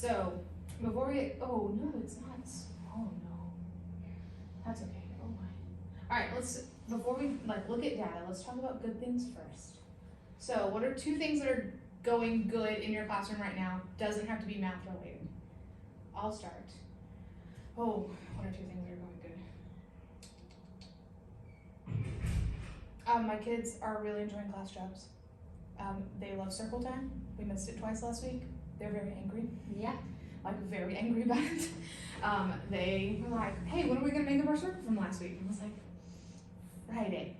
So, before we, oh no, it's not, oh no, that's okay, oh my. Alright, before we look at data, let's talk about good things first. So, what are 2 things that are going good in your classroom right now? Doesn't have to be math related. I'll start. Oh, what are 2 things that are going good? My kids are really enjoying class jobs. They love circle time. We missed it twice last week. They're very angry. Yeah. Very angry about it. They were like, hey, when are we gonna make up our circle from last week? And I was like, Friday.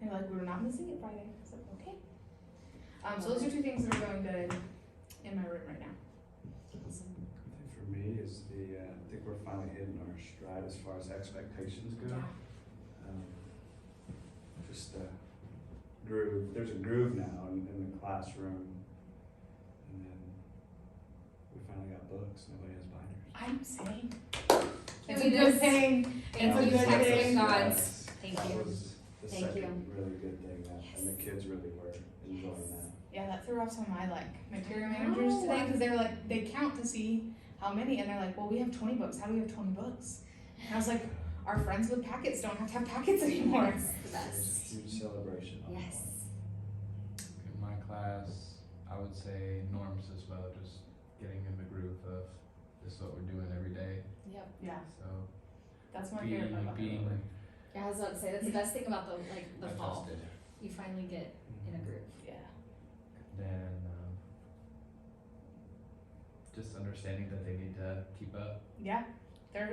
And they're like, we were not missing it Friday. I was like, okay. So those are 2 things that are going good in my room right now. I think for me is I think we're finally hitting our stride as far as expectations go. Yeah. Just groove. There's a groove now in the classroom, and then we finally got books. Nobody has binders. I'm saying. Can It's we a good just- thing. Thank It's a you, good Texas thing. gods. Thank That you. was the Thank second really good thing, and the kids really were enjoying that. Yeah, that threw off some of my material managers today because they were like, they count to see how many, and they're like, well, we have 20 books. How do we have 20 books? And I was like, our friends with packets don't have to have packets anymore. It's the It was best. a huge celebration. Yes. In my class, I would say norms as well, just getting in the groove of this is what we're doing every day. Yep. Yeah, So that's my favorite part about being it. Yeah, I was about to say that's the best thing about the fall. adjusted. You finally get in a group. Yeah. Then just understanding that they need to keep up. Yeah.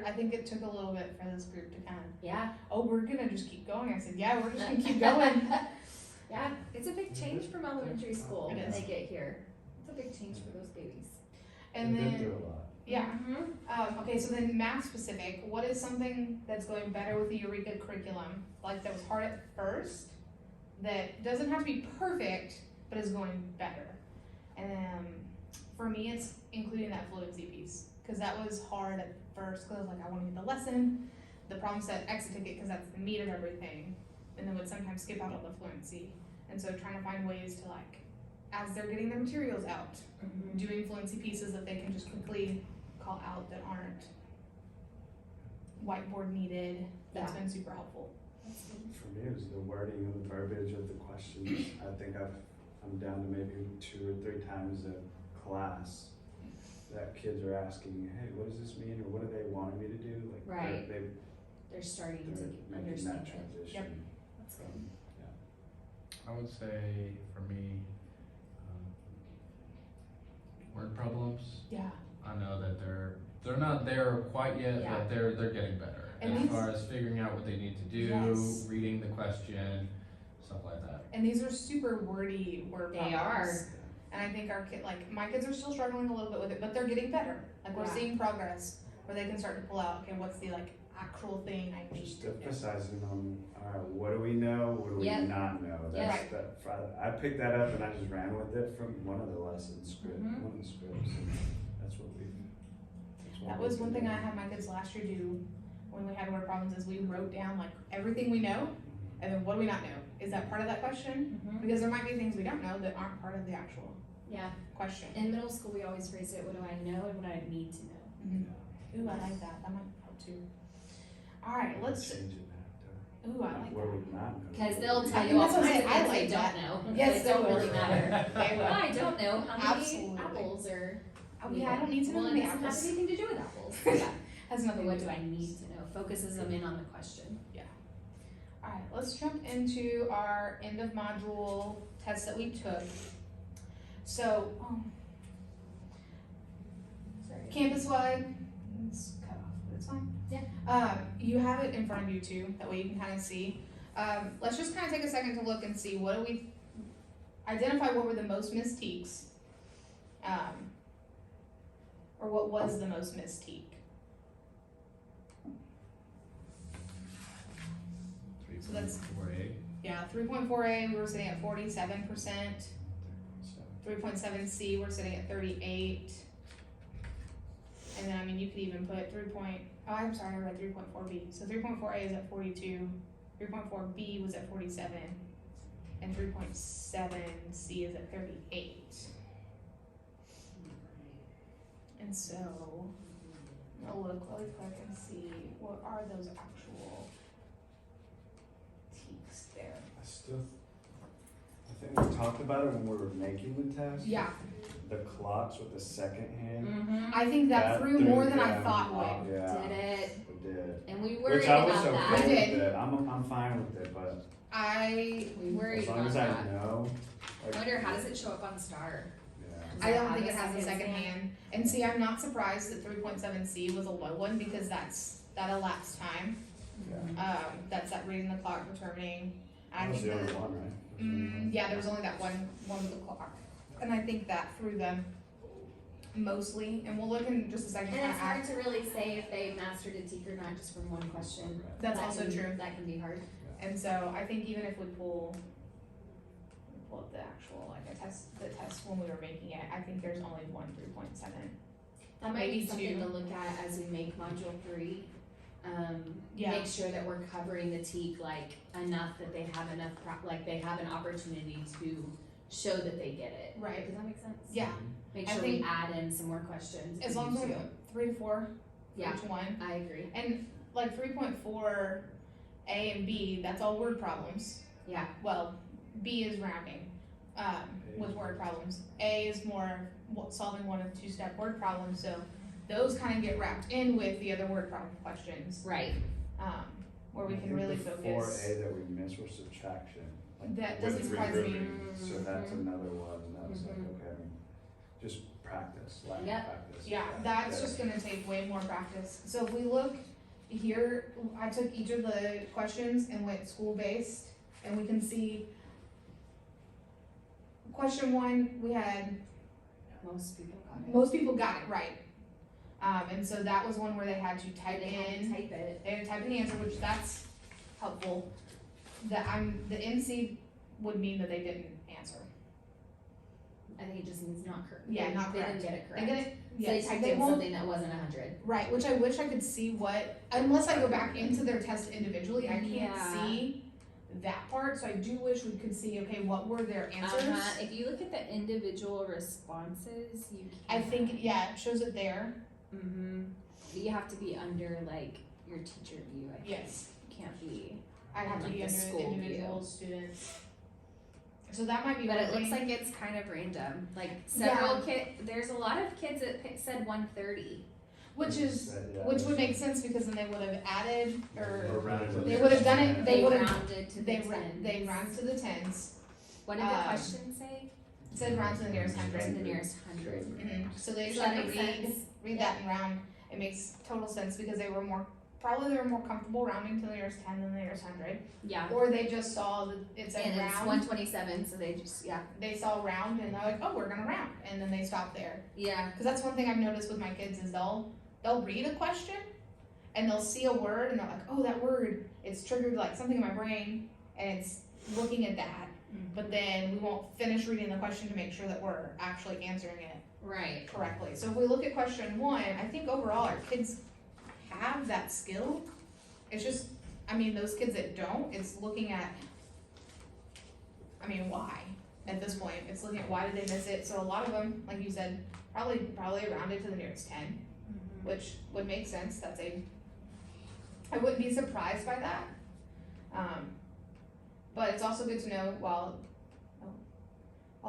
I think it took a little bit for this group to kind of, Yeah. oh, we're gonna just keep going. I said, yeah, we're just gonna keep going. Yeah, it's a big change from elementary school It when is. they get here. It's a big change for those babies. And They've been then, through a lot. yeah. Mm-hmm. Okay, so then math specific, what is something that's going better with the Eureka curriculum? That was hard at first, that doesn't have to be perfect, but is going better? And for me, it's including that fluency piece, because that was hard at first, because I was like, I want to get the lesson, the problem set, exit ticket, because that's the meat of everything, and then would sometimes skip out on the fluency. And so trying to find ways to as they're getting their materials out, doing fluency pieces that they can just quickly call out that aren't whiteboard needed, that's been super helpful. For me, it was the wording and the verbiage of the questions. I think I'm down to maybe 2 or 3 times a class that kids are asking, hey, what does this mean, or what do they want me to do? Right. They're They're starting to making understand that it. transition. Yep. That's good. I would say for me, word problems. Yeah. I know that they're not there quite yet, Yeah. but they're getting better And as these- far as figuring out what they need to do, Yes. reading the question, stuff like that. And these are super wordy word They problems. are. And I think our my kids are still struggling a little bit with it, but they're getting better. We're Yeah. seeing progress where they can start to pull out, okay, what's the actual thing I need Just to do? emphasizing on, all right, what do we know, what do we Yep. not know? Yep. That's I picked that up and I just ran with it from one of the lesson script, Mhm. one of the scripts, and that's what we. That was one thing I had my kids last year do when we had word problems is we wrote down everything we know and then what do we not know? Is that part of that question? Mm-hmm. Because there might be things we don't know that aren't part of the actual Yeah. question. In middle school, we always phrase it, what do I know and what do I need to know? Mhm. Ooh, I like that. That might help too. All right, let's. Change it back Ooh, I to like what do that. we not know. Because they'll I tell think you all that's what I'm kinds of saying. I things they like that. don't know. Yes, they don't they will. really matter. They will. I don't know how many Absolutely. apples are. Oh yeah, I don't need to know Well, how it many doesn't have apples. anything to do with apples. Yeah. Has But nothing. what to do with I need apples. to know? Focuses them in on the question. All right, let's jump into our end of module test that we took. So, Sorry. campus-wide, it's cut off, but it's fine. Yeah. You have it in front of you too, that way you can kind of see. Let's just kind of take a second to look and see identify what were the most missed teaks. Or what was the most missed teak. So that's- 3.4A. Yeah, 3.4A, we were sitting at 47%. 3.7C, we're sitting at 38. And then, you could even put I'm sorry, I read 3.4B. So 3.4A is at 42, 3.4B was at 47, and 3.7C is at 38. And so, I'm gonna look really quick and see what are those actual teaks there. I think we talked about it when we were making the test. Yeah, The clocks with the second hand. Mm-hmm. I think that threw more than I them thought off, would. Yeah, Did it, it did. and we worried Which I was about I that. okay did. with it. I'm fine with it, but We worried as long about as I that. know. I wonder, how does it show up on Star? Yeah. I don't Have think a it has a second second hand? hand. And see, I'm not surprised that 3.7C was a low one because that elapsed time. Yeah. That's that reading the clock, determining. I That was think the only that, one, right? yeah, there was only that one with the clock. And I think that threw them mostly, and we'll look in just a second. And kinda it's hard ask- to really say if they mastered a teak or not just from one question. That's That also can- true. That can be hard. And so I think even if we pull up the actual, like the test when we were making it, I think there's only one 3.7. That might Maybe be something two. to look at as we make module 3. Yeah. Make sure that we're covering the teak like enough that they have enough, like they have an opportunity to show that they get it. Right. Does that make sense? Yeah, Make I sure we think- add in some more questions. as if long as we we need to. 3 to 4 for Yeah, each one. I agree. And like 3.4 A and B, that's all word problems. Yeah. Well, B is rounding, with word problems. A is more solving 1 and 2 step word problems, so those kind of get wrapped in with the other word problem questions, Right. where we can really The focus. 4A that we missed was subtraction. That with doesn't surprise me. regrouping. So that's Mhm. another one, and that was like, Mhm. okay, I mean, just practice, lack of Yep. practice. Yeah, that's just gonna take way more practice. So if we look here, I took each of the questions and went school-based, and we can see question 1, we had, Most people got it. most people got it right. And so that was one where they had to type They had to in, type it. they had to type in the answer, which that's helpful. The NC would mean that they didn't answer. I think it just means not correct. Yeah, not They correct. didn't get it They correct. get it, So yes, they typed they in won't. something that wasn't 100. Right, which I wish I could see what, unless I go back into their test individually, I can't Yeah. see that part, so I do wish we could see, okay, what were their answers? If you look at the individual responses, you can. I think, yeah, it shows it there, Mm-hmm. You have to be under like your teacher view, I think. yes, You can't be. I'd have to Like be the under the school individual view. students. So that might be But one it looks thing. like it's kind of random. Like several there's a lot of kids that said 130. Which is, Yeah, which would make sense, because then they would have added, Or or rounded to they the would have done it, nearest they They would have, rounded to the they tens. rounded to the tens, What did the um, question say? it said round to the nearest To hundred. the nearest 100. So they So just that had to makes sense. read that and round. It makes total sense because they were more comfortable rounding to the nearest 10 than the nearest 100. Yeah. Or they just saw that it said And it's round. 127, so they just They saw round and they're like, oh, we're gonna round, and then they stop there. yeah. Because that's one thing I've noticed with my kids is they'll read a question and they'll see a word and they're like, oh, that word, it's triggered like something in my brain, and it's looking at that. But then we won't finish reading the question to make sure that we're actually answering it Right. correctly. So if we look at question 1, I think overall our kids have that skill. It's just, I mean, those kids that don't, it's looking at, I mean, why at this point? It's looking at why did they miss it. So a lot of them, like you said, probably rounded to the nearest 10, which would make sense. I wouldn't be surprised by that. But it's also good to know while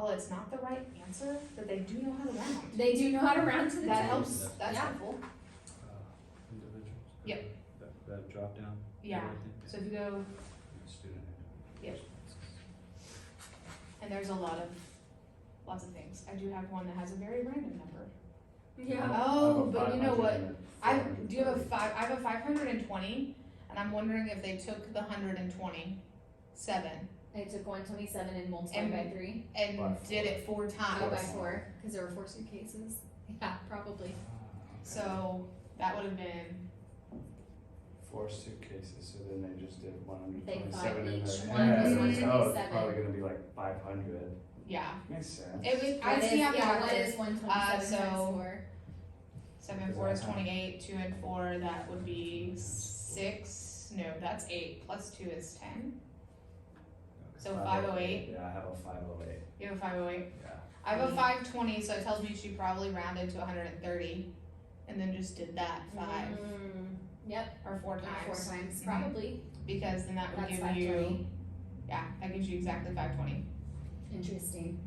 it's not the right answer, that they do know how to round. They do know how to round to the That tens. helps, that's Yeah. helpful. Individuals? Yep. That drop down? Yeah, everything? so if you go, Student. Yep. and there's lots of things. I do have one that has a very random number. Yeah. Oh, I have a but you know what? 500 Do you have I have a 520, and I'm wondering if they took the 127 They took 127 and multiplied by 3. and By did it 4 Oh, times. by 4, because there were 4 suitcases. Yeah, probably. So that would have been, 4 suitcases, so then they just did They 127 thought in each their one was head. 127. Oh, it's probably gonna be like 500. yeah. Makes sense. It was, I What see is- how yeah, that what is. is 127 so- times 4? 7 and 4 is 28, 2 and 4, that would be 6, no, that's 8, plus 2 is 10. So 508. Yeah, I have a 508. You have a 508? Yeah. I have a 520, so it tells me she probably rounded to 130, and then just did that 5 Yep, or 4 like times. 4 times, Mhm. probably. Because then that would That's give 520. you, yeah, that gives you exactly 520. Interesting.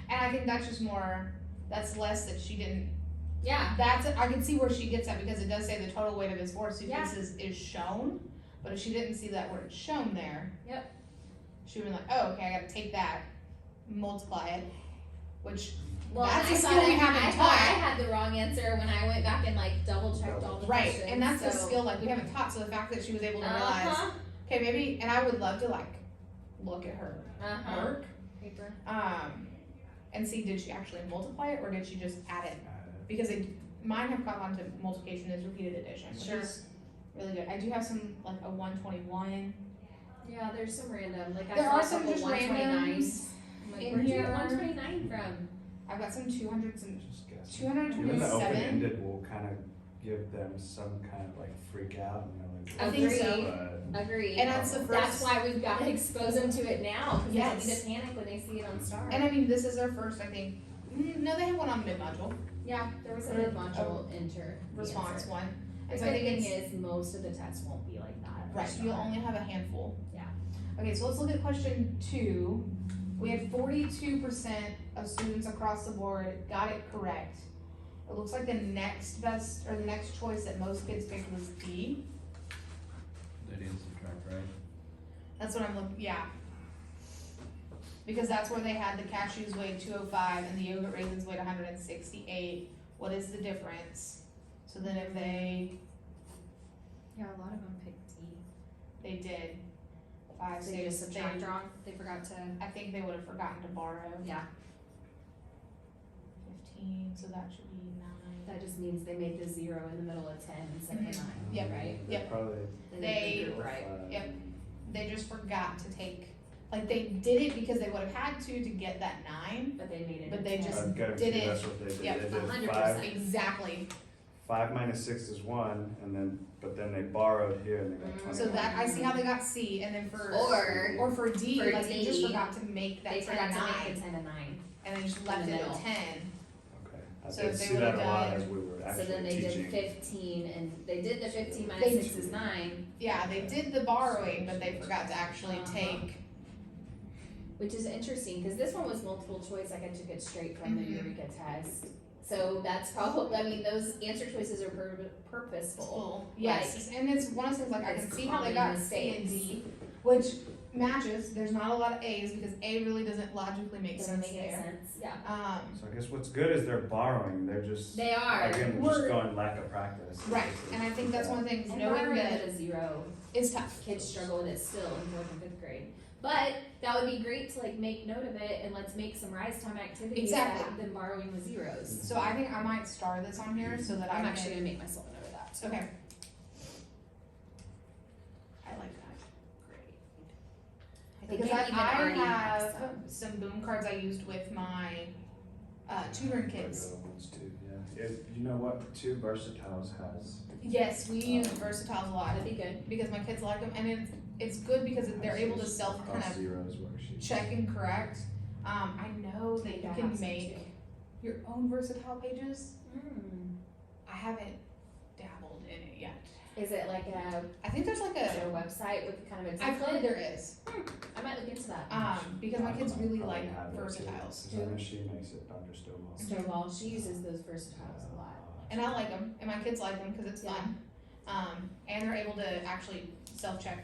And I think that's just more, that's less that she didn't, Yeah, I can see where she gets at, because it does say the total weight of his 4 suitcases is shown, but if she didn't see that word shown there. Yep. She would be like, oh, okay, I gotta take that, multiply it, which, well, that's I a skill thought we I haven't thought I taught. had the wrong answer when I went back and like double checked all the Right, questions. and that's the so- skill like we haven't taught, so the fact that she was able to realize, Uh-huh. okay, maybe, and I would love to like, look at her Uh-huh. work, Paper. and see, did she actually multiply it, or did she just add it? Because mine have caught on to multiplication as repeated addition, which Sure. is really good. I do have some, like a 121. Yeah, there's some random, like I There saw are a some couple just 129s. randoms I'm like, in where'd you get here. 129 from? I've got some 200s and Just guess. 227. Even the open-ended will kind of give them some kind of like freak out, you know, like. I think so. But Agreed. And that's the That's first, why we've got to expose them to it now, because Yes. they don't need to panic when they see it on Star. and I mean, this is their first, I think, no, they have one on mid-module, Yeah, there was a Or- mid-module enter the response answer. one. The And so good I think thing it's, is, most of the tests won't be like that. for right, Star. you'll only have a handful. Yeah. Okay, so let's look at question 2. We had 42% of students across the board got it correct. It looks like the next best, or the next choice that most kids picked was D. They didn't subtract, right? That's what I'm looking, yeah. Because that's where they had the cashews weighed 205 and the yogurt raisins weighed 168. What is the difference? So then if Yeah, a lot of them picked D. they did 5, So they just 6, subtract wrong, they forgot to, I think they would have forgotten to borrow yeah, 15, so that should be 9. that just means they made the 0 in the middle of 10 instead of a 9. Yep. Right? They Yep. probably. They- did it right. Yep. They just forgot to take, like they did it because they would have had to get that 9. But they made it. But a they 10. just I guarantee did it. that's what they did. Yep, They did 100%. 5, Exactly. 5 minus 6 is 1, and then, but then they borrowed here and they got 21. So that, I see how they got C, and then for, Or for D, for like they just D, forgot to make that they 10 forgot a to 9, make the 10 a 9. and they just left in the it at middle. 10. Okay, I So did if they see that a would've lot done- as we were So actually then they teaching. did 15, and they did the 15 They minus 6 is 9, Yeah, they did the borrowing, but they forgot to actually Uh-huh. take, which is interesting, because this one was multiple choice, like I took it straight from the Mhm. Eureka test. So that's probably, I mean, those answer choices are purposeful. full, yes, and it's one of those things, like I can It's see how they common got C and mistakes. D, which matches, there's not a lot of A's, because A really doesn't logically make Doesn't sense make any there. sense, yeah. So I guess what's good is they're borrowing, they're just, They are. again, we're just We're- going lack of practice. Right, and I think that's one of the things, And knowing borrowing that at a 0, is tough. kids struggle with it still in 4th and 5th grade. But that would be great to like make note of it, and let's make some rise time activities that Exactly. have them borrowing with zeros. So I think I might star this on here so that I'm I actually can, gonna make myself a note of that. okay. I like that. Great. Because I have some boom cards I used with my tutoring kids. Virgo ones too, yeah. You know what, too, Versatiles has. Yes, we use Versatiles a lot That'd be good. because my kids like them, and it's good because they're able to self kind Cross of zeros worksheet. check and correct. I know that you Yeah, I can have some make too. your own versatile pages. Mm. I haven't dabbled in it yet. Is it like a I think there's like their a, website with kind of a I've heard template? there is, I might look into that. because my kids really Probably like have it too, versatiles 'cause I know she makes it, Dr. Stovall. Stonewall, she uses those versatiles a lot. and I like them, and my kids like them because it's Yeah. fun. And they're able to actually self-check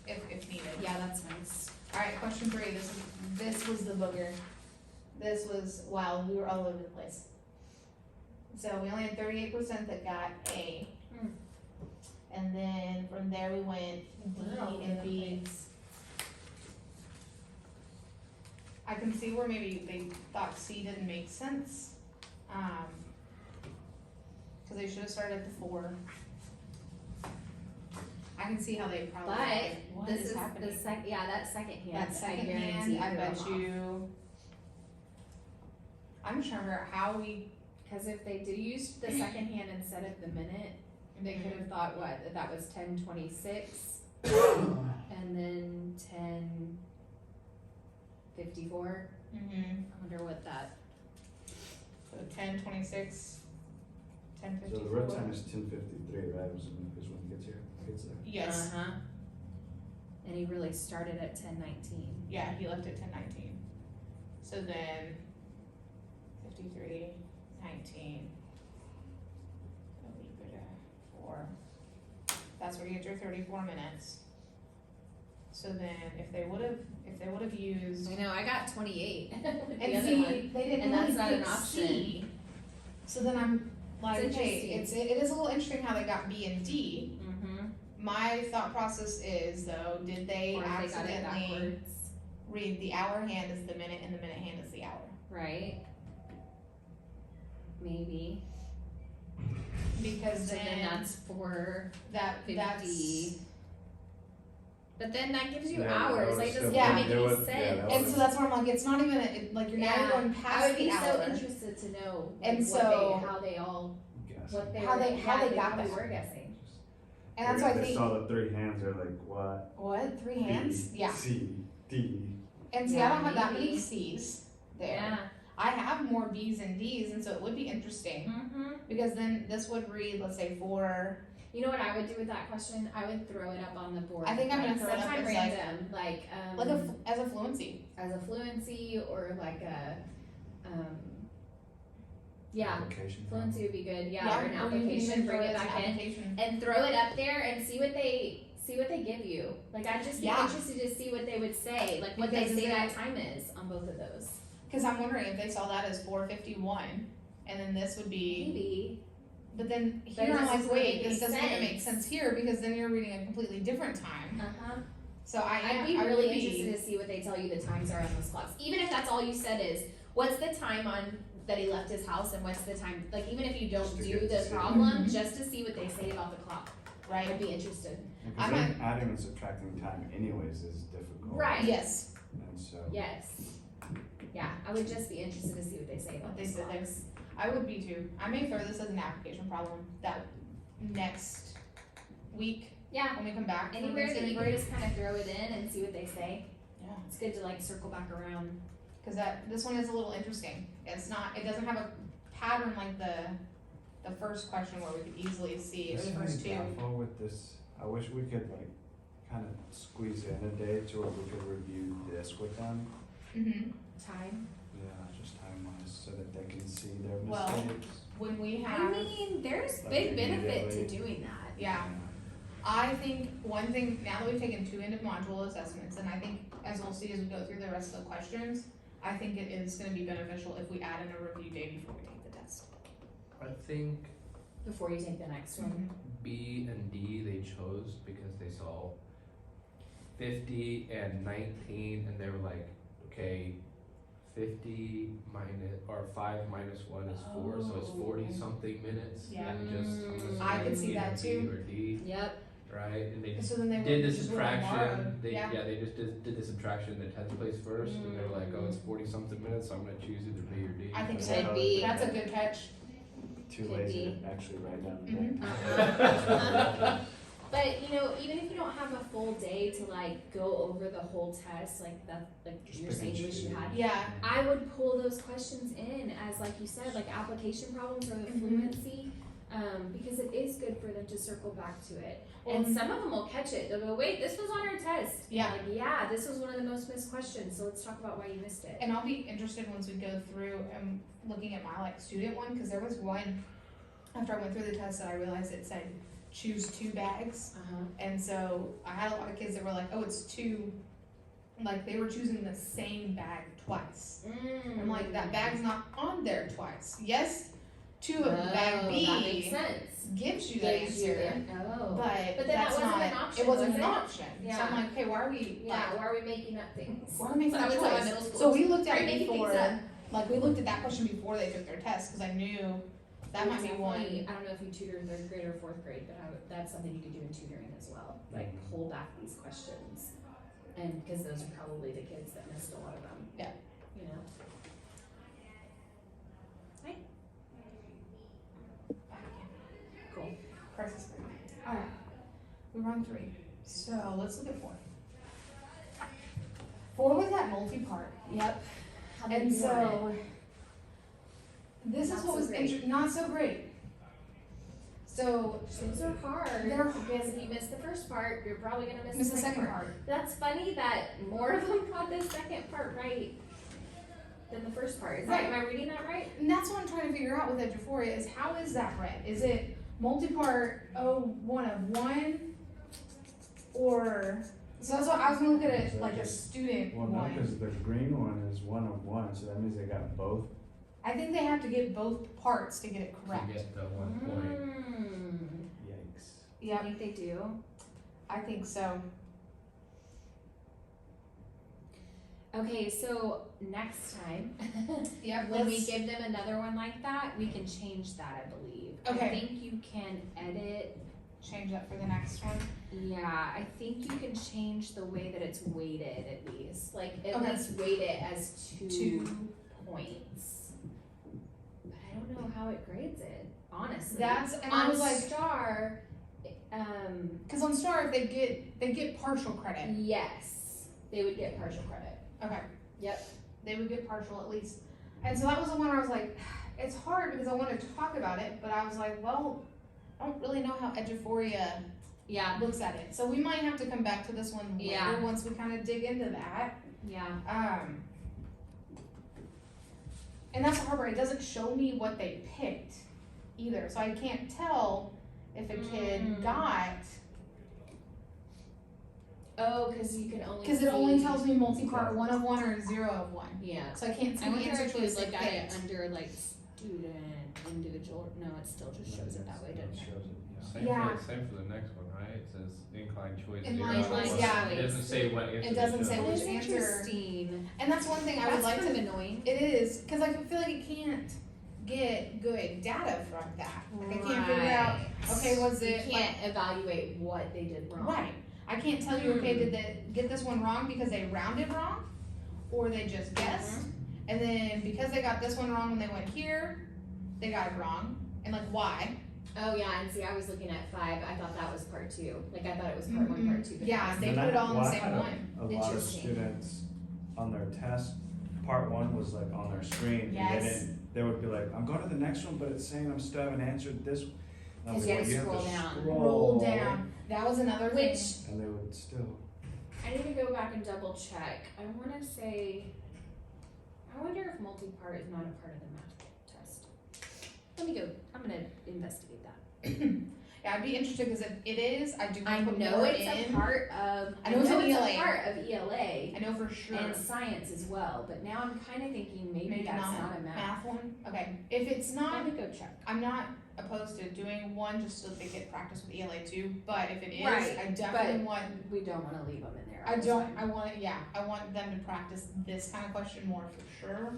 if needed. Yeah, that's nice. Alright, question 3, this was the booger. This was, wow, we were all over the place. So we only had 38% that got A. Hmm. And then from there we went D We're all over and the B. place. I can see where maybe they thought C didn't make sense. Cause they should have started at the 4. I can see how they probably, But like, what This is is happening? the yeah, that second hand. That second hand, I bet you. I'm just trying to figure out how we, Because if they do use the second hand instead of the minute, they could have thought what, that was 10:26 and then 10:54. Mm-hmm. I wonder what that, So 10:26, So 10:54. the road time is 10:53, right? Is when he gets here. Gets there. Yes. uh-huh. And he really started at 10:19. Yeah, he left at 10:19. So then 53:19. A little bit of 4. That's where you get your 34 minutes. So then if they would have used I know, I got 28 with the and other see one. they didn't And really that's not an pick option. C. So then I'm like, It's okay, interesting. it is a little interesting how they got B and D. Mm-hmm. My thought process is though, did they Or if they got it accidentally backwards, read the hour hand as the minute and the minute hand as the hour? right? Maybe. Because So then then that's 4. that's 50. But then that gives you Yeah, that hours, would like still doesn't be- make there any would- sense. yeah, that and so that's where I'm like, it's not even like you're now Yeah. going past I would the be hour. so interested to know like, And what so- they, how they all, Guess. what they How were, they- how yeah, they got probably there. were guessing. And that's why I They think saw the 3 hands. They're like, what? what? 3 hands? B, Yeah. C, D. And see, Yeah, I don't have that many maybe. C's there. Yeah. I have more B's and D's, and so it would be interesting Mm-hmm. because then this would read, let's say 4. You know what I would do with that question? I would throw it up on the board. I think I'm gonna like, throw it up sometime as, like- random, like As a fluency. as a fluency or like a yeah, Application. fluency would be good. Yeah, or an you can application, even bring throw it as an back in. application. And throw it up there and see what they give you. Like I'd just be Yeah. interested to see what they would say, like what they Because say is that it- time is on both of those. Because I'm wondering if they saw that as 4:51, and then this would be. Maybe. But then But here it I'm doesn't like, wait, make this doesn't even make sense. sense here because then you're reading a completely different time. Uh-huh. So I'd be really interested to see what they tell you the times are on those clocks. Even if that's all you said is, what's the time on that he left his house and what's the time, like even if you don't Just to do get to the see. problem, just to see what they say about the clock. right. I'd be interested. Because I'm then adding and subtracting time anyways is difficult. Right. Yes. And so. Yes. Yeah, I would just be interested to see what they say about What they those said there. clocks. I would be too. I may throw this as an application problem that next week Yeah, when we come back. from anywhere that Thanksgiving you can break. just kind of throw it in and see what they say. Yeah. It's good to like circle back around. Because this one is a little interesting. It doesn't have a pattern like the first question where we could easily see, or the This first one's two. doubtful with this. I wish we could like kind of squeeze in a day to where we could review this with them. Mm-hmm. Time. Yeah, just time wise, so that they can see their Well, mistakes. When we I have, mean, there's Like big benefit to immediately. doing that. yeah, I think one thing, now that we've taken 2 end of module assessments, and I think as we'll see as we go through the rest of the questions, I think it is gonna be beneficial if we add in a review day before we take the test. I think Before you take the next one. B and D they chose because they saw 50 and 19 and they were like, okay, 50 minus or 5 minus 1 is 4, so it's 40 something minutes. Yeah. And just I could see either that B too. or D, Yep. right? And they So then they did would the just would have subtraction. borrowed. They Yeah. they just did the subtraction in the 10th place first, and they were like, oh, it's 40 something minutes, so I'm gonna choose either B or D. I think That's so. Could be. That's a good catch. Too Could lazy be. to actually write down the Mhm. day. But you know, even if you don't have a full day to like go over the whole test, like Just you're pick saying and you wish you choose. had, Yeah, I would pull those questions in as like you said, like application problems or the Mhm. fluency, because it is good for them to circle back to it. And Well, some of them will catch it. They'll go, wait, this was on our test. Yeah. Like, yeah, this was one of the most missed questions. So let's talk about why you missed it. and I'll be interested once we go through and looking at my student one, because there was one, after I went through the test that I realized it said choose 2 bags. Uh-huh. And so I had a lot of kids that were like, oh, it's 2, like they were choosing the same bag twice. I'm like, that bag's not on there twice. Yes, 2 of bag That makes B sense. gives you the Gives you answer, the- oh. but But then that that's wasn't not, an option, it wasn't was an it? option. So Yeah. I'm like, okay, why are we, Yeah, like, why are we making up things? why are we making That's that what I was choice? middle school. So we looked Why are at you it making things before, up? like we looked at that question before they took their test, cause I knew that might be one. Definitely, I don't know if you tutor 3rd grade or 4th grade, but that's something you could do in tutoring as well. Like pull back these questions, and because those are probably the kids that missed a lot of them. Yeah. You know. Cool. Crisis 3. Alright, we run 3. So let's look at 4. 4 was that multi-part. Yep. How many And do you want so, this Not is what so was great. not so great. So, Those are hard. They're because if you miss the first part, you're probably gonna miss miss the the second second part. part. That's funny that more of them got the second part right than the first part. Is that, Right. am I reading that right? And that's what I'm trying to figure out with Eduphoria is how is that read? Is it multi-part, one of one? Or, so that's what I was gonna look at it like a student Well, no, one. because the green one is 1 of 1, so that means they got both. I think they have to get both parts to get it To correct. get the 1 point. Yikes. I Yeah, think they do. I think so. Okay, so next time, Yep, when we let's- give them another one like that, we can change that, I believe. Okay. I think you can edit, change that for the next one. yeah, I think you can change the way that it's weighted at least. Like, at Okay. least weight it as two Two. points. But I don't know how it grades it, honestly. That's, and On I was like, Star, cause on Star, if they get partial credit. yes, they would get partial credit. Okay. Yep. They would get partial at least. And so that was the one where I was like, it's hard because I wanted to talk about it, but I was like, well, I don't really know how Eduphoria Yeah, looks at it. So we might have to come back to this one later Yeah. once we kind of dig into that. yeah. And that's the hard part. It doesn't show me what they picked either. So I can't tell if a kid Mm. got, Oh, because you can only because it only see- tells me multi-part 1 of 1 or 0 of 1. Yeah. So I can't see I the wonder answer if to you choice they look at it picked. under like student, individual, no, it still just shows it that way, doesn't it? Shows it, yeah. Same for the next one, right? It says inclined choice. Inclined zero, choice, one. yeah. It doesn't say what answer. It doesn't they say chose. which That's answer- interesting. And that's one thing I would That's like kind to. of annoying. It is, because I feel like it can't get good data from that. Like I can't figure out, okay, was it You can't evaluate what they did wrong. right? I can't tell you, okay, did they get this one wrong because they rounded wrong, or they just guessed, and then because they got this one wrong when they went here, they got it wrong, and like why? Oh yeah, and see, I was looking at 5. I thought that was part 2. Like I thought it was part 1, part 2. But Yeah, it's- they And put it all in the well, I same had one. A lot of Interesting. students on their test, part 1 was like on their screen, and Yes. they would be like, I'm going to the next one, but it's saying I still haven't answered this. And I was 'Cause you like, had well, to scroll down. Roll down. That was another thing. Which And they would still. I need to go back and double check. I want to say, I wonder if multi-part is not a part of the math test. Let me go. I'm gonna investigate that. Yeah, I'd be interested because if it is, I do I want to put know more it's in. a part of. I know it's an a ELA. part of ELA I know for sure. and science as well. But now I'm kind of thinking maybe, Maybe that's not. not a math. Math one. Okay, if it's not, Let me go check. I'm not opposed to doing one just so they get practice with ELA too. But if it is, Right, I definitely want. We don't want to leave them in there. I all the don't. time. I want. Yeah, I want them to practice this kind of question more for sure.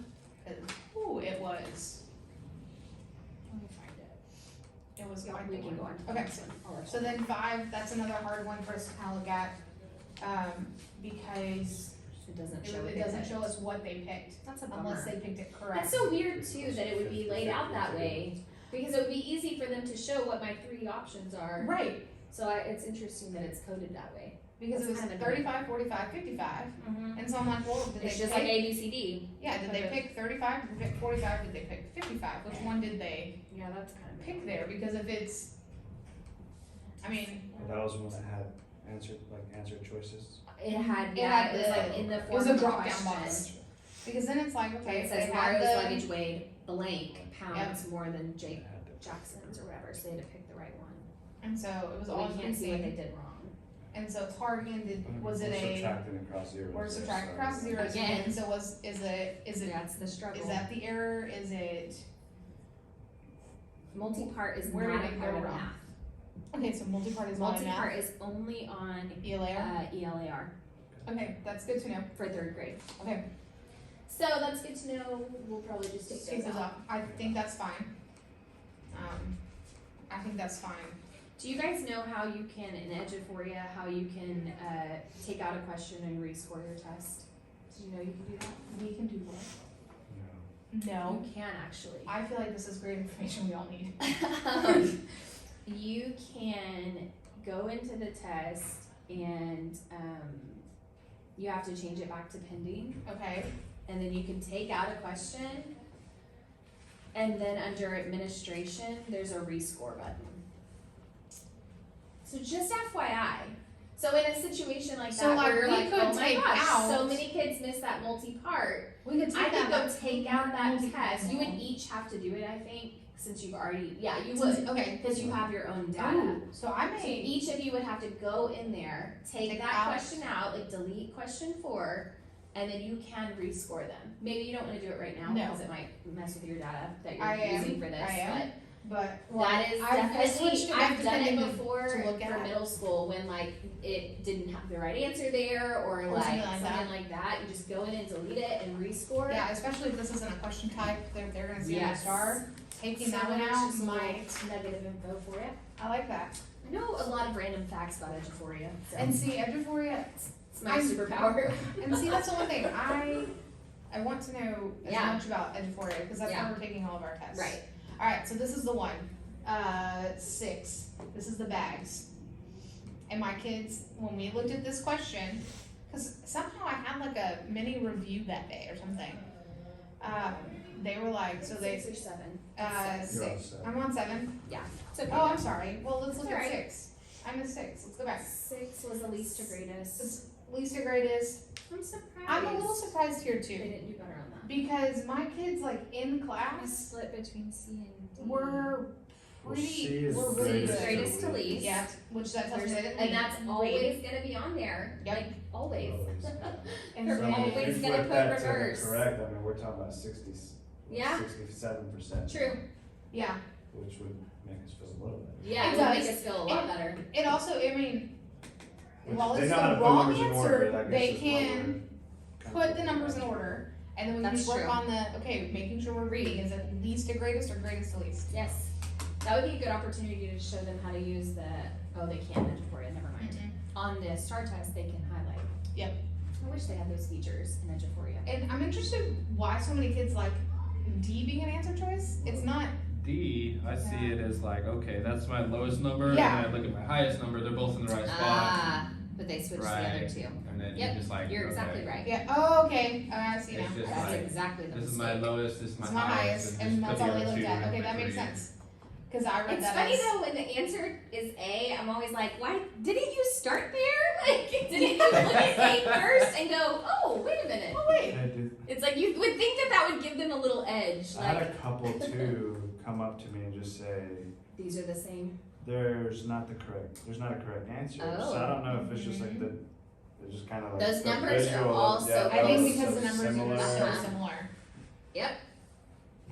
'Cause, ooh, it was. Let me find it. It was. Yeah, quite we the can one. go on. to the Okay. next one. I'll let So you know. then 5. That's another hard one for us to kind of look at, because It doesn't it, show. it doesn't show us what they picked That's a unless bummer. they picked it correct. That's so weird too that it would be laid out that way because it would be easy for them to show what my 3 options are. Right. So it's interesting that it's coded that way. Because it was That's kind of 35, 45, 55. And so I'm like, well, did It's they just pick? like ABCD. Yeah, did they pick 35? Did they pick 45? Did they pick 55? Which one did they Yeah, that's kind of pick there? Because if it's, I mean, That was one that had answer choices. It had It yeah, had it was the- like in the it form was a of drop down question. box. Because then it's like, okay, It if says they had Mario's the, luggage weighed blank pounds more than Jake It had to- Jackson's or whatever, so they had to pick the right one. and so it was But all we can't see what they missing. did wrong. And so it's hard again, was We're it a, subtracting across zeros. or there, subtract so- across zeros Again. again, so is it, That's the struggle. is that the error? Is it, multi-part is Where not did a it part go of wrong? math. okay, so multi-part is not in math. Multi-part is only on ELA? ELAR Okay, that's good to know. for 3rd grade. Okay. So that's good to know. We'll probably just take Take those those out. off. I think that's fine. I think that's fine. Do you guys know how you can, in Eduphoria, how you can take out a question and rescore your test? Do you know you can do that? We can do what? No. No. You can actually. I feel like this is great information we all need. You can go into the test and you have to change it back to pending. Okay. and then you can take out a question. And then under administration, there's a rescore button. So just FYI. So in a situation like So, that like, where you're we like, could oh my take gosh, so out- many kids miss that multi-part. We could I take could that go out. take out that Multi-part. test. You would each have to do it, I think, since you've already, yeah, you Since- would, Okay. because you have your own data. Ooh, so I So may, each of you would have to go in there, take Take that out. question out, like delete question 4, and then you can rescore them. Maybe you don't wanna do it right now, No. because it might mess with your data that I you're am. using for this, I am. but but that is I switched definitely, it back I've to done it something before to look for at. middle school when like it didn't have the right answer there, or like something like something like that, you just go in and delete it and rescore. Yeah, especially if this isn't a question type, they're gonna see a Yes. star. Taking that So one it's out just a little might, negative info for you. I like that. I know a lot of random facts about Eduphoria, so And see, Eduphoria, it's my I'm- superpower. and see, that's the one thing, I want to know as Yeah. much about Eduphoria, because that's Yeah. why we're taking all of our tests. Right. Alright, so this is the one, 6, this is the bags. And my kids, when we looked at this question, cause somehow I had like a mini review that day or something. They were like, so they, 6 or 7. You're on 6, 7. I'm on 7. It's okay. Oh, I'm sorry. Well, let's look It's at alright. 6. I missed 6. Let's go back. 6 was the least to greatest. It's least to greatest. I'm surprised. I'm a little surprised here They too, didn't do better on that. because my kids like in I class split between C and D. were Well, pretty, C is were C really is good. greatest to least. Yeah, which that tells me There's- they didn't and read. that's always gonna be on there. Yep. Like always. And They're So then- if always you gonna flip put that to the reverse. correct, I mean, we're talking about 67%. True. yeah, Which would make us feel a little better. Yeah, It it would make does. us feel a lot better. it also, I mean, Which while they it's know the how to put wrong numbers in order, answer, I guess they is what can we're put the kind of numbers in looking at. order, and then we That's just work true. on the, okay, making sure we're reading, is it least to greatest or greatest to least? Yes. That would be a good opportunity to show them how to use the, oh, they can't Eduphoria, never mind. On the STAR test, they can highlight. Yep. I wish they had those features in Eduphoria. And I'm interested why so many kids like D being an answer choice. It's not, D, I see it as like, okay, that's my lowest number, Yeah. and I look at my highest number, they're both in the right spot. Ah, but they switched the other Right. two. And then Yep, you're just like, You're okay, exactly right. yeah, oh, okay, I see now. It's just That's like, exactly the this is mistake. my lowest, this is my It's my highest, and just that's put all the they other looked two at. in Okay, that makes three. sense. Cause I read It's that funny as, though when the answer is A, I'm always like, why didn't you start there? Like, didn't you look at A first and go, oh, wait a minute? oh wait, I did- It's like you would think that that would give them a little edge. I had Like, a couple too come up to me and just say, these are the same. there's not a correct answer. So Oh. I don't know if it's just like they're just kind of like. Those the numbers are visual, all so yeah, I think those because so the numbers similar. are just so Uh-huh. similar. Yep.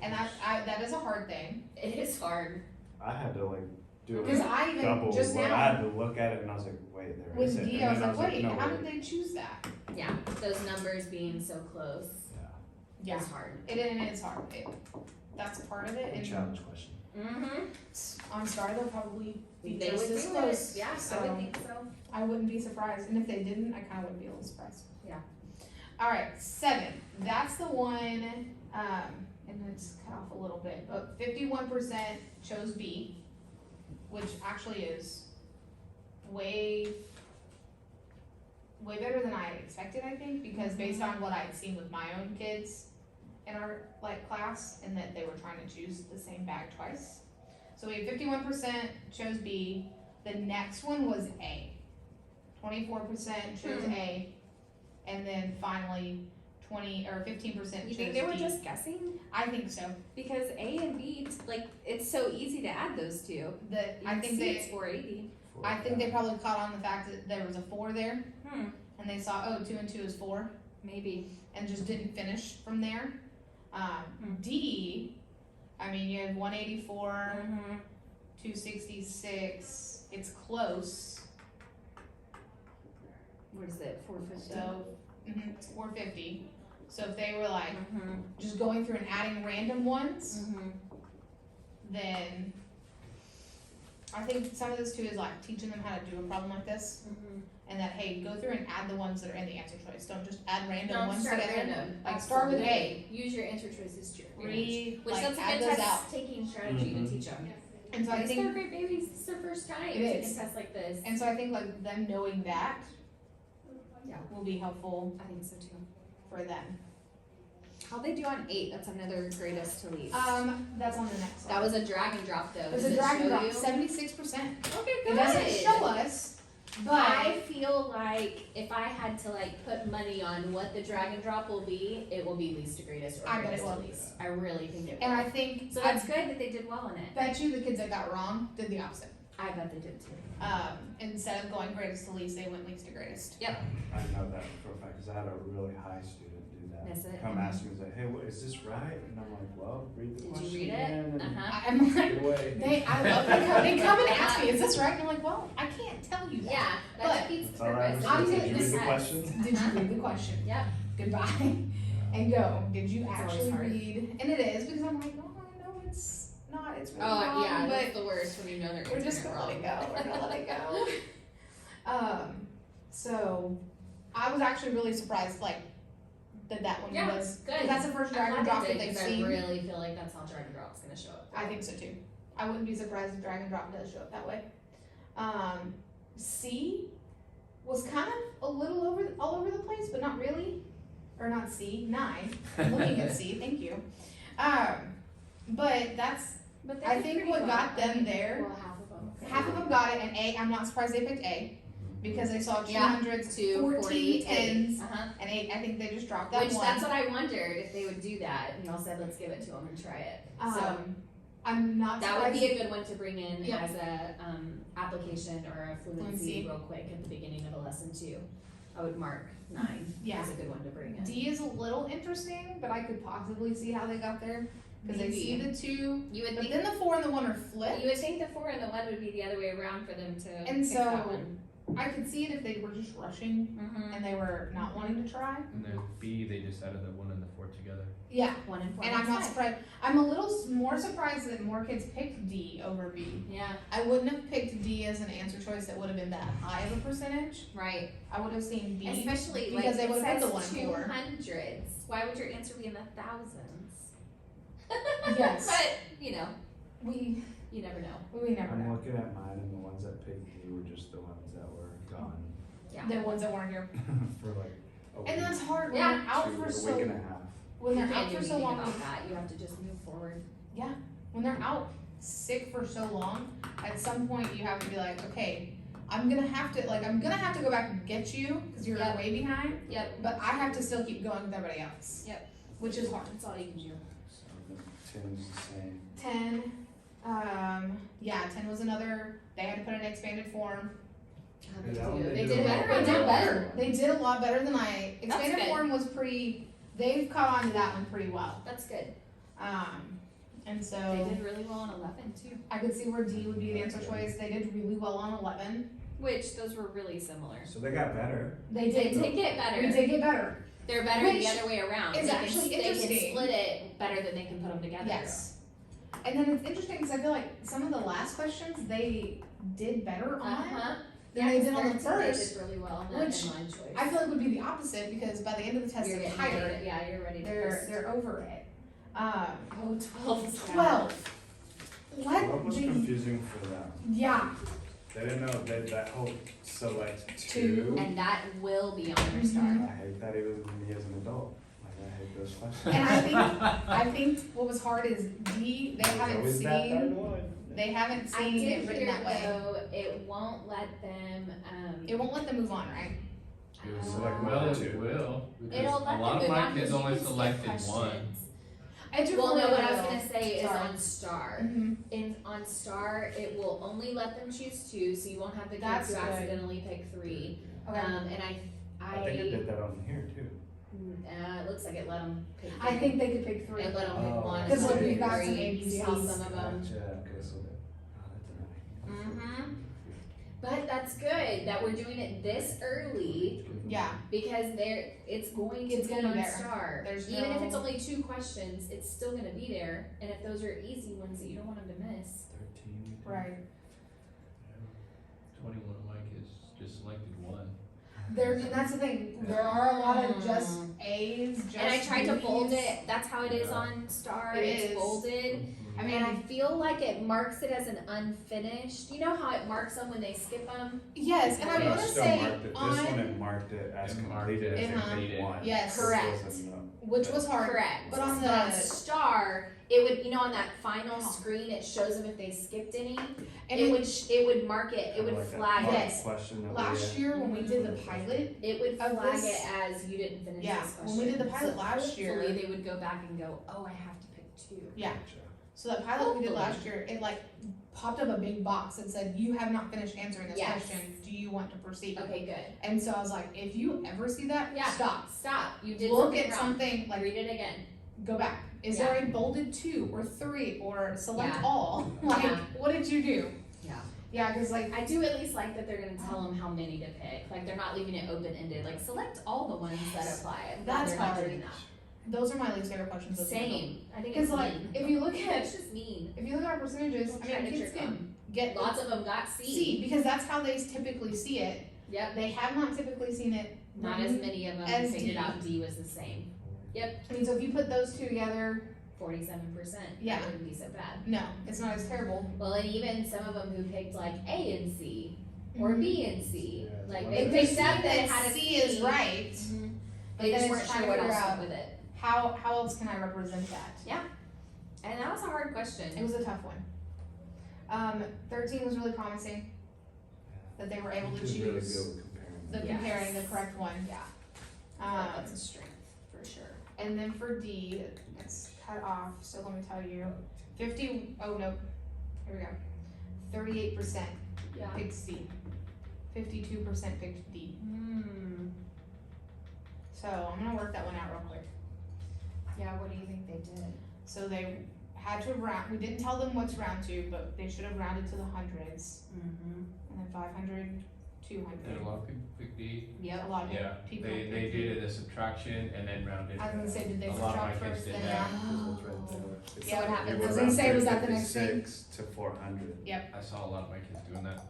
And that is a hard thing, It is hard. I had to like do cause it I even, double. just What I now, had to look at it and I was like, wait, there is with it. D, And I was then like, wait, no, how wait. did they choose that? Yeah, those numbers being so close Yeah, is hard. it is hard, that's a part of it, A and challenge question. Mm-hmm. on Star they'll probably be They just would as do close. it. Yeah, I So would think so. I wouldn't be surprised, and if they didn't, I kinda wouldn't be a little surprised. Yeah. Alright, 7, that's the one, and it's cut off a little bit, but 51% chose B, which actually is way better than I expected, I think, because based on what I'd seen with my own kids in our like class, and that they were trying to choose the same bag twice. So we had 51% chose B. The next one was A. 24% chose A, and then finally 15% chose You think they were D. just guessing? I think so. Because A and B, like, it's so easy to add those two. I think it's they 480. I think they probably caught on the fact that there was a 4 there, Hmm, and they saw, oh, 2 and 2 is 4, maybe. and just didn't finish from there. D, I mean, you had 184, Mm-hmm. 266, it's close, What is it, 450? so, it's 450. So if they were like, Mm-hmm. just going through and adding random ones, Mm-hmm. then I think some of this too is like teaching them how to do a problem like this, Mm-hmm. and that, hey, go through and add the ones that are in the answer choice, don't just add random Don't ones start together. random. Like, start with Absolutely. Use your answer choices to your advantage. Read, Which like, that's a add good those test out. taking strategy Mhm. to teach them. And so I These think, third grade babies, this is their first time It taking is. tests like this. and so I think like them knowing that Yeah. will be helpful I think so too. for them. How'd they do on 8? That's another greatest to least. That's on the next slide. That was a drag and drop though. It was Does a it drag and show drop, you? 76%. Okay, It good. doesn't show us, but I feel like if I had to like put money on what the drag and drop will be, it will be least to greatest or I bet it greatest to will. least. I really think it will. and I think, So I that's good that they did well in it. bet you the kids that got wrong did the opposite. I bet they did too. Instead of going greatest to least, they went least to greatest. I know that for a fact, cause I had a really high student do that. Miss it? Come ask me, he's like, hey, what, is this right? And I'm like, well, read the Did question you read again. it? and Uh-huh. I'm like, Get away. I love they come and ask me, is this right? And I'm like, well, I can't tell you that. Yeah, But that defeats the That's all right. purpose. I'm of gonna- Did you read the test. question? Did you read the question? Yep. Goodbye. And go. Did you It's always actually hard. read? And it is because I'm like, oh, I know it's not. It's really Oh wrong, yeah, but that's the worst when you know they're we're just answering gonna let it it wrong. go. We're gonna let it go. So I was actually really surprised, like, that one Yeah, was. good. That's the first drag and drop that they've seen. I really feel like that's how drag and drop's gonna show up. I think so too. I wouldn't be surprised if drag and drop does show up that way. C was kind of a little all over the place, but not really. Or not C, 9. I'm looking at C, thank you. But that's, But they I did think pretty what well. got them there, Well, half of them got it, and A, I'm not surprised they picked A, because they saw Yeah. 200s, 2, 14 40, 10s, Uh-huh. and 8, I think they just dropped that Which one. that's what I wondered if they would do that, and y'all said let's give it to them and try it. So I'm not that would surprised. be a good one to bring in Yep. as a application or a fluency Fluency. real quick at the beginning of a lesson too. I would mark 9 Yeah. as a good one to bring in. D is a little interesting, but I could possibly see how they got there, because they see Maybe. the 2, You would but think then the 4 and the 1 are flipped. you would think the 4 and the 1 would be the other way around for them to And pick so- that one. I could see it if they were just rushing Mm-hmm. and they were not wanting to try. And then B, they just added the 1 and the 4 together. Yeah, 1 and 4. and I'm that's not fine. surprised. I'm a little more surprised that more kids picked D over B. Yeah, I wouldn't have picked D as an answer choice that would have been that high of a percentage. right. I would have seen B. Especially because like they it would have says put the 1 and 4. 200s. Why would your answer be in the thousands? Yes. But you know, We you never know. never I'm know. looking at mine, and the ones that picked D were just the ones that were gone Yeah. The ones that weren't here. for like a week, And that's hard when Yeah. they're out two, for a so week and a half. when they're You can't out do for so anything long. about that. You have to just move forward. When they're out sick for so long, at some point you have to be like, okay, I'm gonna have to go back and get you because you're Yep. way behind, Yep. but I have to still keep going with everybody else. Yep. Which is hard. That's all you can do. So the 10's the same. 10, 10 was another, they had to put in an expanded form. Yeah, that one They they did did better well. on They did that better. one. They did a lot better than That's expanded good. form was they've caught on to that one pretty well. That's good. And They so did really well on 11 too. I could see where D would be the answer choice. They did really well on 11. Which those were really similar. So they got better. They They did. did get better. We did get better. They're better Which the other way around. is They can- actually They can interesting. split it better than they can put them together. Yes. And then it's interesting because I feel like some of the last questions they did better on Uh-huh. than they did on the first. They did really well on that which inline choice. I feel like would be the opposite because by the end of the test You're they're getting tired. ready to- Yeah, you're ready to They're over it. Oh, 12 is bad. 12. What was the confusing for them? yeah. They didn't know that whole select Two. two. And that will be on your star. I hate that even me as an adult. Like I hate those questions. And I think what was hard is D they There's haven't always that third seen one. they haven't I seen did it written hear that way. though, it won't let them, It won't let them move on, right? Select Well, one or it two. will. Because It'll a let lot them of move my on kids because you only can skip selected one. questions. I do Well, no, what I was will. gonna say is Sorry. on star. Mhm. On star, it will only let them choose 2, so you won't have the kids That's who good. accidentally pick 3. Okay. And I think it did that on here too. it looks like it let them pick 3. I think they could pick 3. It let them pick Oh. 1. Because and look, some we've got pick some 3, ABCs. some of them. Gotcha. Okay, so that. Oh, that's annoying. Mm-hmm. But that's good that we're doing it this early Yeah. because it's going to It's be gonna on be there. star. There's Even if it's no- only 2 questions, it's still gonna be there. And if those are easy ones that you don't want them to miss. 13. Right. 21 of my kids just selected 1. And that's the thing. There are a lot of just A's, just And I tried to bold B's. it. That's how it is Yeah. on star. It It's is. bolded. I mean, And I feel like it marks it as an unfinished. You know how it marks them when they skip them? yes, and I Okay. want to Still say marked it, this on, one it marked it as It marked completed it as as in page completed. one. Yes. This Correct. wasn't, which was hard. Correct. But on But on the- star, it would, you know, on that final screen, it shows them if they skipped any. And It would mark it. It kinda would like that flag pop it. Yes. Question that we Last had. year when we did the pilot, It would Of flag this- it as you didn't finish Yeah, this when question. we did the pilot So last year- hopefully they would go back and go, oh, I have to pick 2. yeah. Gotcha. So that pilot we did Hopefully. last year, it like popped up a big box that said, "You have not finished answering this Yes. question. Do you want to proceed?" Okay, good. And so I was like, "If you ever see that, Yeah. stop. Stop. You did Look something at wrong. something like Read it again. go back. Is there a bolded 2 or 3 or select Yeah. all? Like, Yeah. what did you do?" Yeah. Yeah, because like I do at least like that they're gonna tell them how many to pick. Like they're not leaving it open ended. Like select all the ones that Yes. apply. I'm glad That's they're not hard. doing that. those are my least favorite questions. of the year. Same. I think Because it's like mean. if you look at It's just mean. our percentages, Don't I try mean to kids trick can them. get Lots of them got C. C because that's how they typically see it. Yep. They have not typically seen it. Not as many of them As figured D. out D was the same. I mean, so if you put those two together, 47%. Yeah. That wouldn't be so bad. no, it's not as terrible. Well, and even some of them who picked like A and C or B and C. Yeah, Like well, they If they picked up see that it that had a C is right, Mhm. but They then just it's weren't trying sure to what figure else out went with it. how else can I represent that? And that was a hard question. It was a tough one. 13 was really promising that they were able You to did really choose good with comparing the them. Yes. comparing the correct one. Yeah. That's a strength for sure. And then for D, it's cut off. So let me tell you, 50. Oh no, here we go. 38% Yeah. picked C. 52% picked D. Hmm. So I'm gonna work that one out real quick. Yeah, what do you think they did? So they had to round. We didn't tell them what to round to, but they should have rounded to the hundreds, Mm-hmm. and then 500, 200. And a lot of people pick D. Yep. A lot of Yeah, people. they picked D. did a subtraction and then rounded. I was gonna say, did they A lot of my subtract kids first did then that. round? Because it's right there. It's- Yeah, what you happened? would I was gonna round say, was that the next thing? 56 to 400. I saw a lot of my kids doing that.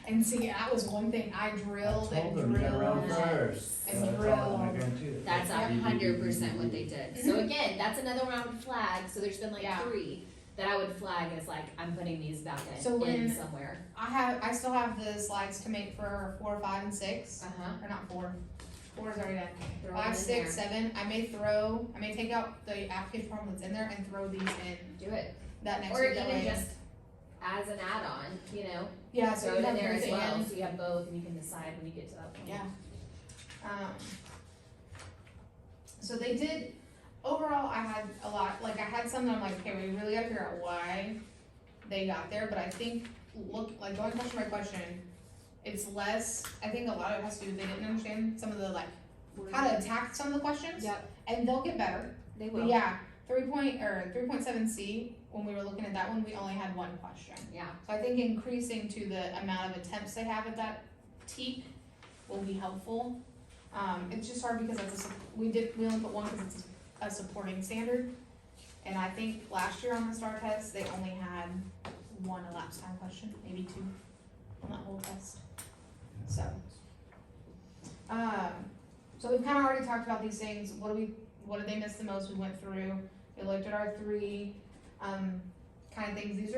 And see, that was one thing I drilled and them, get around drilled. first. And That's drill. all I guarantee you. That's Yeah. 100% what they did. So again, that's another round flag. So there's been like Yeah. 3 that I would flag as like I'm putting these back So in when- somewhere. I still have the slides to make for 4, 5, and 6. Uh-huh. Or not 4. 4 is already done. Throw 5, them in 6, 7. I may take out the application form that's in there and throw these in there. Do it. that next Or week. that even way- just as an add-on, you know, yeah, so throw you it in have there as everything well. in. So you have both and you can decide when you get to that point. Yeah. So they did, overall, I had a lot, like, I had some that I'm like, okay, we really gotta figure out why they got there, but I think, look, like, going question by question, it's less, I think a lot of it has to do with they didn't understand some of the, like, how to attack some of the questions. Yep. And they'll get better. They But will. yeah, 3.7C, when we were looking at that one, we only had one question. Yeah. So I think increasing to the amount of attempts they have at that TEAC will be helpful. It's just hard because we only put one because it's a supporting standard. And I think last year on the STAR test, they only had one elapsed time question, maybe 2 on that whole test. So we've kind of already talked about these things. What did they miss the most? We went through, we looked at our 3 kind of things.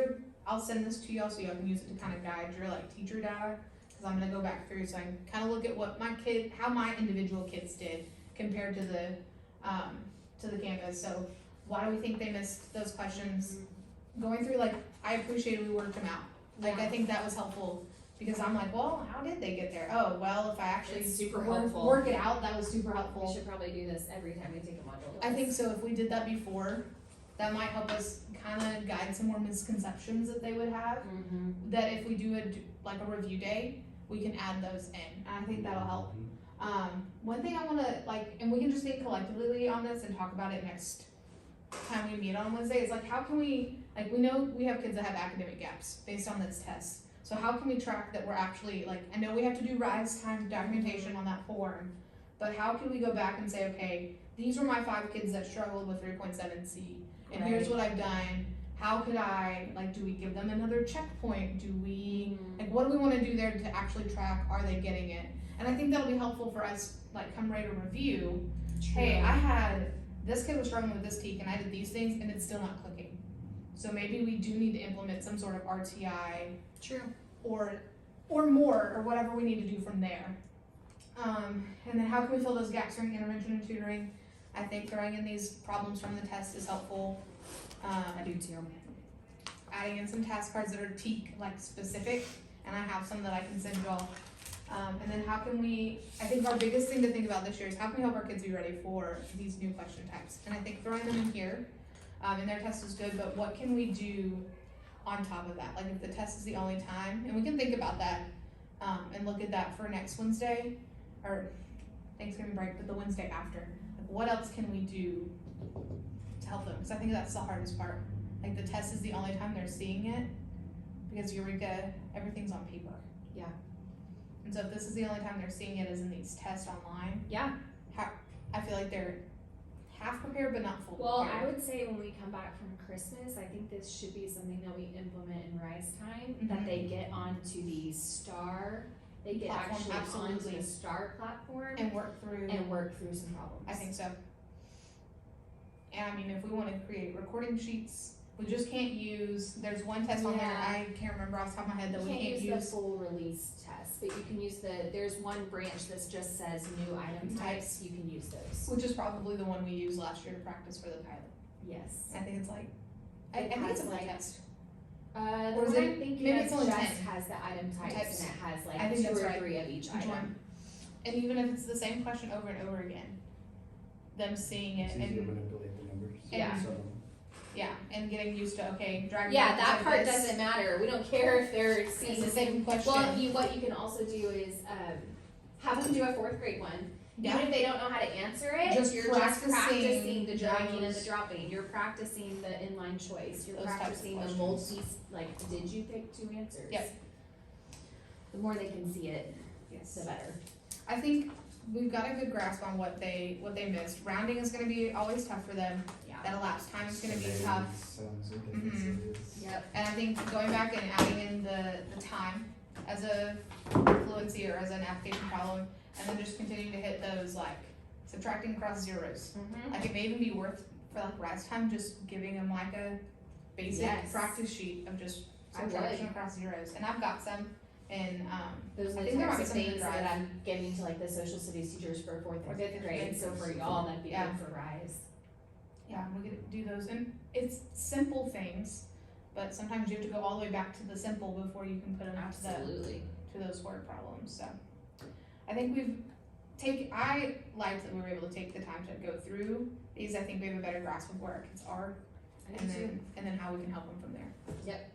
I'll send this to y'all so y'all can use it to kind of guide your like teacher data. Cause I'm gonna go back through so I can kind of look at what how my individual kids did compared to the campus. So why do we think they missed those questions? Going through, like, I appreciated we worked them out. Like, I think that was helpful because I'm like, well, how did they get there? Oh, well, if I actually It's super helpful. work it out, that was super We helpful. should probably do this every time we take a module. I think so. If we did that before, that might help us kind of guide some more misconceptions that they would have. Mm-hmm. That if we do like a review day, we can add those in. And I think that'll help. One thing I want to like, and we can just think collectively on this and talk about it next time we meet on Wednesday. Is like, how can we, like, we know we have kids that have academic gaps based on this test. So how can we track that we're actually, like, I know we have to do rise time documentation on that form, but how can we go back and say, okay, these were my 5 kids that struggled with 3.7C, and here's what I've done. How could I, like, do we give them another checkpoint? Do we, like, what do we want to do there to actually track, are they getting it? And I think that'll be helpful for us, like, come rate a review. Hey, I had, this kid was struggling with this TEAC and I did these things and it's still not clicking. So maybe we do need to implement some sort of RTI True. or more, or whatever we need to do from there. And then how can we fill those gaps during intervention and tutoring? I think throwing in these problems from the test is helpful. I do too. Adding in some task cards that are like specific, and I have some that I can send y'all. And then how can we, I think our biggest thing to think about this year is how can we help our kids be ready for these new question types? And I think throwing them in here, and their test is good, but what can we do on top of that? Like if the test is the only time, and we can think about that, and look at that for next Wednesday, or Thanksgiving break, but the Wednesday after. Like what else can we do to help them? Because I think that's the hardest part. Like the test is the only time they're seeing it, because Eureka, everything's on paper. Yeah. And so if this is the only time they're seeing it is in these tests online, Yeah. I feel like they're half prepared but not fully Well, prepared. I would say when we come back from Christmas, I think this should be something that we implement in Rise Time, Mhm. that they get onto the STAR, they get Platform, actually onto absolutely. the STAR platform And work through. and work through some problems. I think so. And I mean, if we want to create recording sheets, we just can't use. There's one test on there. Yeah. I can't remember off the top of my head that You we can't use the use. full release test, but you can use there's one branch that just says new item types, you can use those. Which is probably the one we used last year to practice for the pilot. Yes. I think it's like. I It think it's a has, full like, test. The Or is one it- I'm thinking maybe of it's only just 10 has the item types types. and it has I like think 2 that's or right. 3 of each Each item. one. And even if it's the same question over and over again, them seeing it It's easy to and manipulate the numbers. Yeah. So, yeah, and getting used to okay, drag. Yeah, numbers that like part this. doesn't matter. We don't care if they're It's seeing the same question. Well, what you can also do is have them do a 4th grade one. Yeah. Even if they don't know how to answer it, Just you're practicing just practicing the dragging and the those- dropping. You're practicing the inline choice. You're Those types of practicing the questions. did you pick 2 answers? Yep. The more they can see it, Yes. the better. I think we've got a good grasp on what they missed. Rounding is going to be always tough for them. Yeah. That elapsed time is going to be maybe tough. Sounds like Mhm. it's- Yep. And I think going back and adding in the time as a fluency or as an application problem, and then just continuing to hit those like subtracting across zeros. Mm-hmm. Like it may even be worth for like Rise Time just giving them like a basic Yes. practice sheet of just I would. subtraction across zeros. And I've got some, and Those I are the think there might types be of some to things drive. that I'm giving to like the social studies teachers for 4th and 5th grade. So for y'all, that'd be Yeah. good for Rise. yeah, we could do those. And it's simple things, but sometimes you have to go all the way back to the simple before you can put them Absolutely. to those word problems. So I think I liked that we were able to take the time to go through these. I think we have a better grasp of where our kids are, I do and too. then how we can help them from there. Yep.